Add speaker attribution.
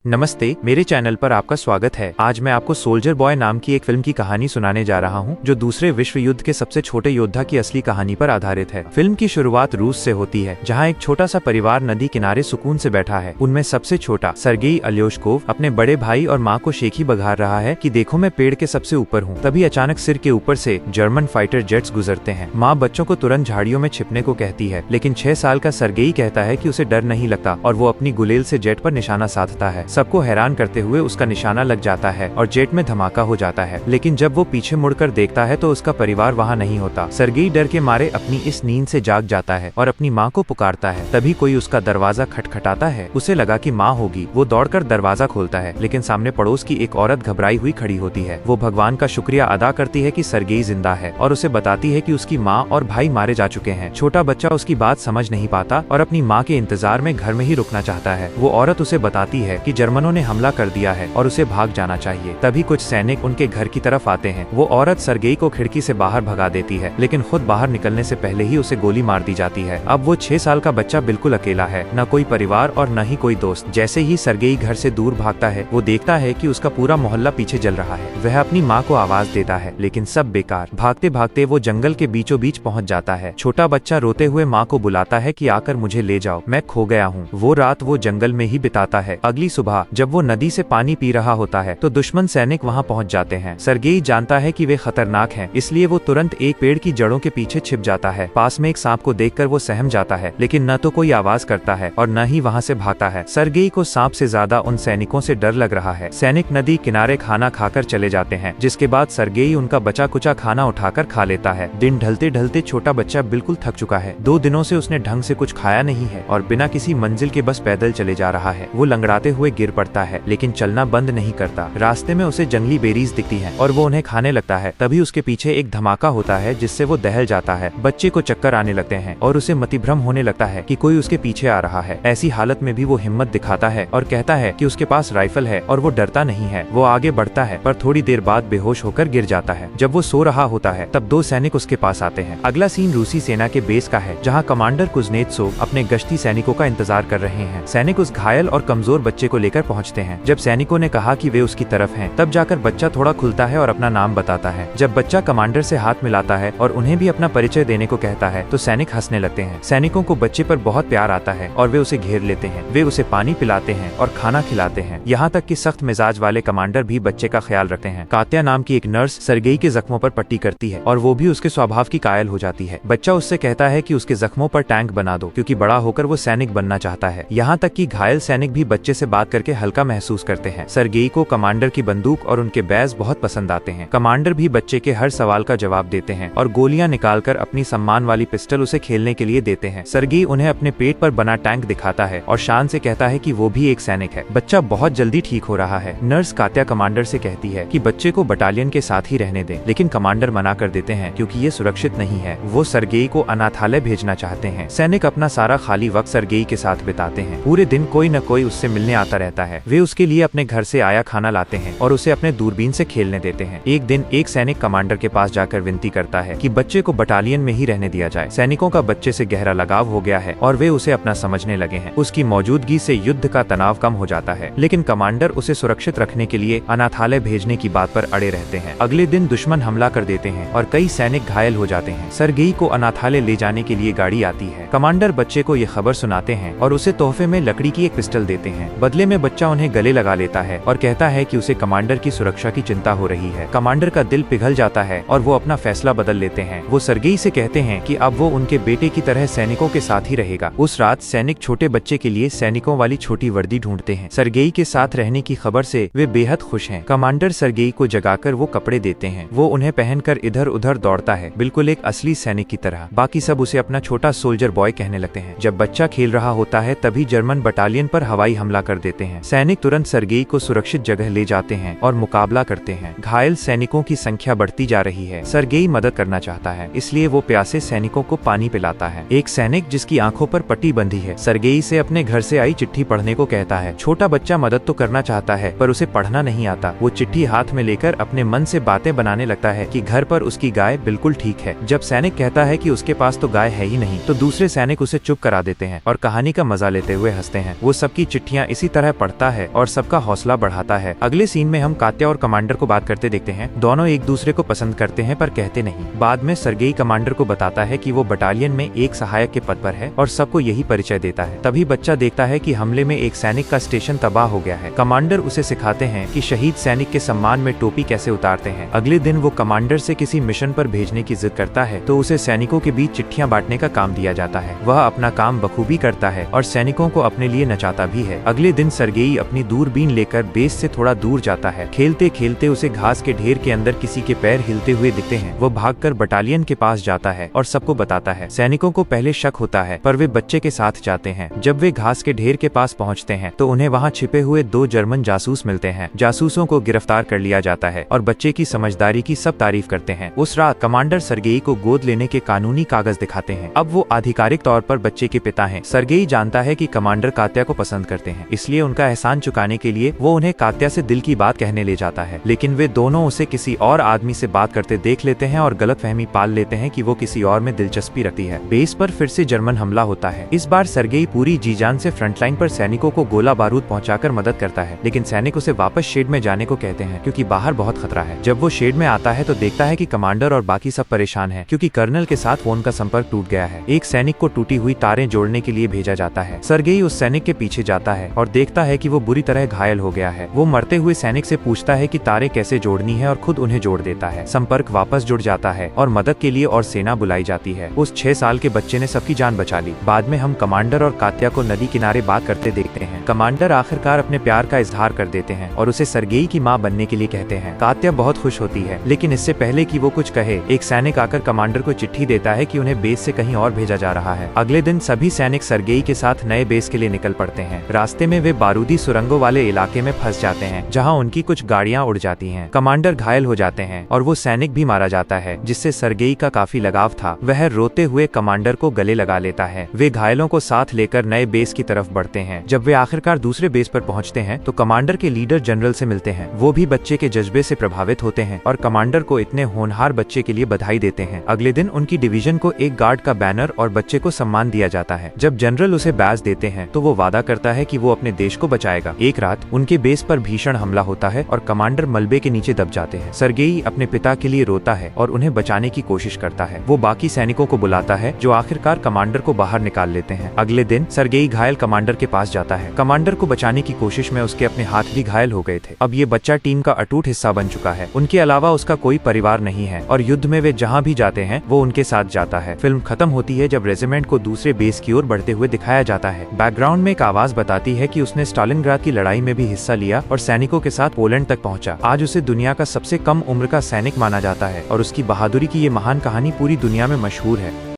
Speaker 1: नमस्ते, मेरे चैनल पर आपका स्वागत है। आज मैं आपको सोल्जर बॉय नाम की एक फिल्म की कहानी सुनाने जा रहा हूं, जो दूसरे विश्व युद्ध के सबसे छोटे योद्धा की असली कहानी पर आधारित है। फिल्म की शुरुआत रूस से होती है, जहां एक छोटा सा परिवार नदी किनारे सुकून से बैठा है। उनमें सबसे छोटा सर्गेई अल्योशकोव अपने बड़े भाई और माँ को शेखी बघार रहा है कि देखो मैं पेड़ के सबसे ऊपर हूँ। तभी अचानक सिर के ऊपर से जर्मन फाइटर जेट्स गुजरते हैं। माँ बच्चों को तुरंत झाड़ियों में छिपने को कहती है, लेकिन 6 साल का सर्गेई कहता है कि उसे डर नहीं लगता और वो अपनी गुलेल से जेट पर निशाना साधता है। सबको हैरान करते हुए उसका निशाना लग जाता है और जेट में धमाका हो जाता है। लेकिन जब वो पीछे मुड़कर देखता है तो उसका परिवार वहाँ नहीं होता। सर्गेई डर के मारे अपनी इस नींद से जाग जाता है और अपनी माँ को पुकारता है। तभी कोई उसका दरवाजा खटखटाता है। उसे लगा कि माँ होगी। वो दौड़कर दरवाजा खोलता है, लेकिन सामने पड़ोस की एक औरत घबराई हुई खड़ी होती है। वो भगवान का शुक्रिया अदा करती है कि सर्गेई जिंदा है और उसे बताती है कि उसकी माँ और भाई मारे जा चुके हैं। छोटा बच्चा उसकी बात समझ नहीं पाता और अपनी माँ के इंतजार में घर में ही रुकना चाहता है। वो औरत उसे बताती है कि जर्मनों ने हमला कर दिया है और उसे भाग जाना चाहिए। तभी कुछ सैनिक उनके घर की तरफ आते हैं। वो औरत सर्गेई को खिड़की से बाहर भगा देती है, लेकिन खुद बाहर निकलने से पहले ही उसे गोली मार दी जाती है। अब वो 6 साल का बच्चा बिल्कुल अकेला है, न कोई परिवार और न ही कोई दोस्त। जैसे ही सर्गेई घर से दूर भागता है, वो देखता है कि उसका पूरा मोहल्ला पीछे जल रहा है। वह अपनी माँ को आवाज देता है, लेकिन सब बेकार। भागते भागते वो जंगल के बीचों बीच पहुँच जाता है। छोटा बच्चा रोते हुए माँ को बुलाता है कि आकर मुझे ले जाओ, मैं खो गया हूँ। वो रात वो जंगल में ही बिताता है। अगली सुबह जब वो नदी से पानी पी रहा होता है तो दुश्मन सैनिक वहां पहुंच जाते हैं। सर्गेई जानता है कि वे खतरनाक हैं, इसलिए वो तुरंत एक पेड़ की जड़ों के पीछे छिप जाता है। पास में एक सांप को देखकर वो सहम जाता है, लेकिन न तो कोई आवाज करता है और न ही वहां से भागता है। सर्गेई को सांप से ज्यादा उन सैनिकों से डर लग रहा है। सैनिक नदी किनारे खाना खाकर चले जाते हैं, जिसके बाद सर्गेई उनका बचा कुचा खाना उठाकर खा लेता है। दिन ढलते ढलते छोटा बच्चा बिल्कुल थक चुका है। 2 दिनों से उसने ढंग से कुछ खाया नहीं है और बिना किसी मंजिल के बस पैदल चले जा रहा है। वो लंगड़ाते हुए गिर पड़ता है, लेकिन चलना बंद नहीं करता। रास्ते में उसे जंगली बेरीज दिखती हैं और वो उन्हें खाने लगता है। तभी उसके पीछे एक धमाका होता है, जिससे वो दहल जाता है। बच्चे को चक्कर आने लगते हैं और उसे मतिभ्रम होने लगता है कि कोई उसके पीछे आ रहा है। ऐसी हालत में भी वो हिम्मत दिखाता है और कहता है कि उसके पास राइफल है और वो डरता नहीं है। वो आगे बढ़ता है, पर थोड़ी देर बाद बेहोश होकर गिर जाता है। जब वो सो रहा होता है, तब 2 सैनिक उसके पास आते हैं। अगला सीन रूसी सेना के बेस का है, जहाँ कमांडर कुज़नेत्सोव अपने गश्ती सैनिकों का इंतजार कर रहे हैं। सैनिक उस घायल और कमजोर बच्चे को लेकर पहुँचते हैं। जब सैनिकों ने कहा कि वे उसकी तरफ हैं, तब जाकर बच्चा थोड़ा खुलता है और अपना नाम बताता है। जब बच्चा कमांडर से हाथ मिलाता है और उन्हें भी अपना परिचय देने को कहता है, तो सैनिक हंसने लगते हैं। सैनिकों को बच्चे पर बहुत प्यार आता है और वे उसे घेर लेते हैं। वे उसे पानी पिलाते हैं और खाना खिलाते हैं। यहाँ तक कि सख्त मिजाज वाले कमांडर भी बच्चे का ख्याल रखते हैं। कात्या नाम की एक नर्स सर्गेई के जख्मों पर पट्टी करती है और वो भी उसके स्वभाव की कायल हो जाती है। बच्चा उससे कहता है कि उसके जख्मों पर टैंक बना दो, क्योंकि बड़ा होकर वो सैनिक बनना चाहता है। यहाँ तक कि घायल सैनिक भी बच्चे से बात करके हल्का महसूस करते हैं। सर्गेई को कमांडर की बंदूक और उनके बैज बहुत पसंद आते हैं। कमांडर भी बच्चे के हर सवाल का जवाब देते हैं और गोलियां निकालकर अपनी सम्मान वाली पिस्टल उसे खेलने के लिए देते हैं। सर्गेई उन्हें अपने पेट पर बना टैंक दिखाता है और शान से कहता है कि वो भी एक सैनिक है। बच्चा बहुत जल्दी ठीक हो रहा है। नर्स कात्या कमांडर से कहती है कि बच्चे को बटालियन के साथ ही रहने दें, लेकिन कमांडर मना कर देते हैं, क्योंकि ये सुरक्षित नहीं है। वो सर्गेई को अनाथालय भेजना चाहते हैं। सैनिक अपना सारा खाली वक्त सर्गेई के साथ बिताते हैं। पूरे दिन कोई न कोई उससे मिलने आता रहता है। वे उसके लिए अपने घर से आया खाना लाते हैं और उसे अपने दूरबीन से खेलने देते हैं। एक दिन एक सैनिक कमांडर के पास जाकर विनती करता है कि बच्चे को बटालियन में ही रहने दिया जाए। सैनिकों का बच्चे से गहरा लगाव हो गया है और वे उसे अपना समझने लगे हैं। उसकी मौजूदगी से युद्ध का तनाव कम हो जाता है, लेकिन कमांडर उसे सुरक्षित रखने के लिए अनाथालय भेजने की बात पर अड़े रहते हैं। अगले दिन दुश्मन हमला कर देते हैं और कई सैनिक घायल हो जाते हैं। सर्गेई को अनाथालय ले जाने के लिए गाड़ी आती है। कमांडर बच्चे को ये खबर सुनाते हैं और उसे तोहफे में लकड़ी की एक पिस्टल देते हैं। बदले में बच्चा उन्हें गले लगा लेता है और कहता है कि उसे कमांडर की सुरक्षा की चिंता हो रही है। कमांडर का दिल पिघल जाता है और वो अपना फैसला बदल लेते हैं। वो सर्गेई से कहते हैं कि अब वो उनके बेटे की तरह सैनिकों के साथ ही रहेगा। उस रात सैनिक छोटे बच्चे के लिए सैनिकों वाली छोटी वर्दी ढूंढते हैं। सर्गेई के साथ रहने की खबर से वे बेहद खुश हैं। कमांडर सर्गेई को जगाकर वो कपड़े देते हैं। वो उन्हें पहनकर इधर उधर दौड़ता है, बिल्कुल एक असली सैनिक की तरह। बाकी सब उसे अपना छोटा सोल्जर बॉय कहने लगते हैं। जब बच्चा खेल रहा होता है, तभी जर्मन बटालियन पर हवाई हमला कर देते हैं। सैनिक तुरंत सर्गेई को सुरक्षित जगह ले जाते हैं और मुकाबला करते हैं। घायल सैनिकों की संख्या बढ़ती जा रही है। सर्गेई मदद करना चाहता है, इसलिए वो प्यासे सैनिकों को पानी पिलाता है। एक सैनिक जिसकी आंखों पर पट्टी बंधी है, सर्गेई से अपने घर से आई चिट्ठी पढ़ने को कहता है। छोटा बच्चा मदद तो करना चाहता है, पर उसे पढ़ना नहीं आता। वो चिट्ठी हाथ में लेकर अपने मन से बातें बनाने लगता है कि घर पर उसकी गाय बिल्कुल ठीक है। जब सैनिक कहता है कि उसके पास तो गाय है ही नहीं, तो दूसरे सैनिक उसे चुप करा देते हैं और कहानी का मजा लेते हुए हंसते हैं। वो सबकी चिट्ठियाँ इसी तरह वह पढ़ता है और सबका हौसला बढ़ाता है। अगले सीन में हम कात्या और कमांडर को बात करते देखते हैं। दोनों एक दूसरे को पसंद करते हैं पर कहते नहीं। बाद में सर्गेई कमांडर को बताता है कि वो बटालियन में एक सहायक के पद पर है और सबको यही परिचय देता है। तभी बच्चा देखता है कि हमले में एक सैनिक का स्टेशन तबाह हो गया है। कमांडर उसे सिखाते हैं कि शहीद सैनिक के सम्मान में टोपी कैसे उतारते हैं। अगले दिन वो कमांडर से किसी मिशन पर भेजने की जिद करता है तो उसे सैनिकों के बीच चिट्ठियां बांटने का काम दिया जाता है। वह अपना काम बखूबी करता है और सैनिकों को अपने लिए नचाता भी है। अगले दिन सर्गेई अपनी दूरबीन लेकर बेस से थोड़ा दूर जाता है। खेलते खेलते उसे घास के ढेर के अंदर किसी के पैर हिलते हुए दिखते हैं। वो भागकर बटालियन के पास जाता है और सबको बताता है। सैनिकों को पहले शक होता है पर वे बच्चे के साथ जाते हैं। जब वे घास के ढेर के पास पहुंचते हैं तो उन्हें वहां छिपे हुए 2 जर्मन जासूस मिलते हैं। जासूसों को गिरफ्तार कर लिया जाता है और बच्चे की समझदारी की सब तारीफ करते हैं। उस रात कमांडर सर्गेई को गोद लेने के कानूनी कागज दिखाते हैं। अब वो आधिकारिक तौर पर बच्चे के पिता हैं। सर्गेई जानता है कि कमांडर कात्या को पसंद करते हैं, इसलिए उनका एहसान चुकाने के लिए वो उन्हें कात्या से दिल की बात कहने ले जाता है। लेकिन वे दोनों उसे किसी और आदमी से बात करते देख लेते हैं और गलतफहमी पाल लेते हैं कि वो किसी और में दिलचस्पी रखती है। बेस पर फिर से जर्मन हमला होता है। इस बार सर्गेई पूरी जी-जान से फ्रंटलाइन पर सैनिकों को गोला बारूद पहुंचाकर मदद करता है, लेकिन सैनिक उसे वापस शेड में जाने को कहते हैं क्योंकि बाहर बहुत खतरा है। जब वो शेड में आता है तो देखता है कि कमांडर और बाकी सब परेशान हैं क्योंकि कर्नल के साथ फोन का संपर्क टूट गया है। एक सैनिक को टूटी हुई तारें जोड़ने के लिए भेजा जाता है। सर्गेई उस सैनिक के पीछे जाता है और देखता है कि वो बुरी तरह घायल हो गया है। वो मरते हुए सैनिक से पूछता है कि तारें कैसे जोड़नी है और खुद उन्हें जोड़ देता है। संपर्क वापस जुड़ जाता है और मदद के लिए और सेना बुलाई जाती है। उस 6 साल के बच्चे ने सबकी जान बचा ली। बाद में हम कमांडर और कात्या को नदी किनारे बात करते देखते हैं। कमांडर आखिरकार अपने प्यार का इजहार कर देते हैं और उसे सर्गेई की मां बनने के लिए कहते हैं। कात्या बहुत खुश होती है, लेकिन इससे पहले कि वो कुछ कहे एक सैनिक आकर कमांडर को चिट्ठी देता है कि उन्हें बेस से कहीं और भेजा जा रहा है। अगले दिन सभी सैनिक सर्गेई के साथ नए बेस के लिए निकल पड़ते हैं। रास्ते में वे बारूदी सुरंगों वाले इलाके में फंस जाते हैं जहाँ उनकी कुछ गाड़ियाँ उड़ जाती हैं। कमांडर घायल हो जाते हैं और वो सैनिक भी मारा जाता है जिससे सर्गेई का काफी लगाव था। वह रोते हुए कमांडर को गले लगा लेता है। वे घायलों को साथ लेकर नए बेस की तरफ बढ़ते हैं। जब वे आखिरकार दूसरे बेस पर पहुंचते हैं तो कमांडर के लीडर जनरल से मिलते हैं। वो भी बच्चे के जज्बे से प्रभावित होते हैं और कमांडर को इतने होनहार बच्चे के लिए बधाई देते हैं। अगले दिन उनकी डिवीजन को एक गार्ड का बैनर और बच्चे को सम्मान दिया जाता है। जब जनरल उसे बैज देते हैं तो वो वादा करता है कि वो अपने देश को बचाएगा। एक रात उनके बेस पर भीषण हमला होता है और कमांडर मलबे के नीचे दब जाते हैं। सर्गेई अपने पिता के लिए रोता है और उन्हें बचाने की कोशिश करता है। वो बाकी सैनिकों को बुलाता है जो आखिरकार कमांडर को बाहर निकाल लेते हैं। अगले दिन सर्गेई घायल कमांडर के पास जाता है। कमांडर को बचाने की कोशिश में उसके अपने हाथ भी घायल हो गए थे। अब ये बच्चा टीम का अटूट हिस्सा बन चुका है। उनके अलावा उसका कोई परिवार नहीं है और युद्ध में वे जहाँ भी जाते हैं वो उनके साथ जाता है। फिल्म खत्म होती है जब रेजिमेंट को दूसरे बेस की ओर बढ़ते हुए दिखाया जाता है। बैकग्राउंड में एक आवाज बताती है कि उसने स्टालिनग्राद की लड़ाई में भी हिस्सा लिया और सैनिकों के साथ पोलैंड तक पहुंचा। आज उसे दुनिया का सबसे कम उम्र का सैनिक माना जाता है और उसकी बहादुरी की ये महान कहानी पूरी दुनिया में मशहूर है।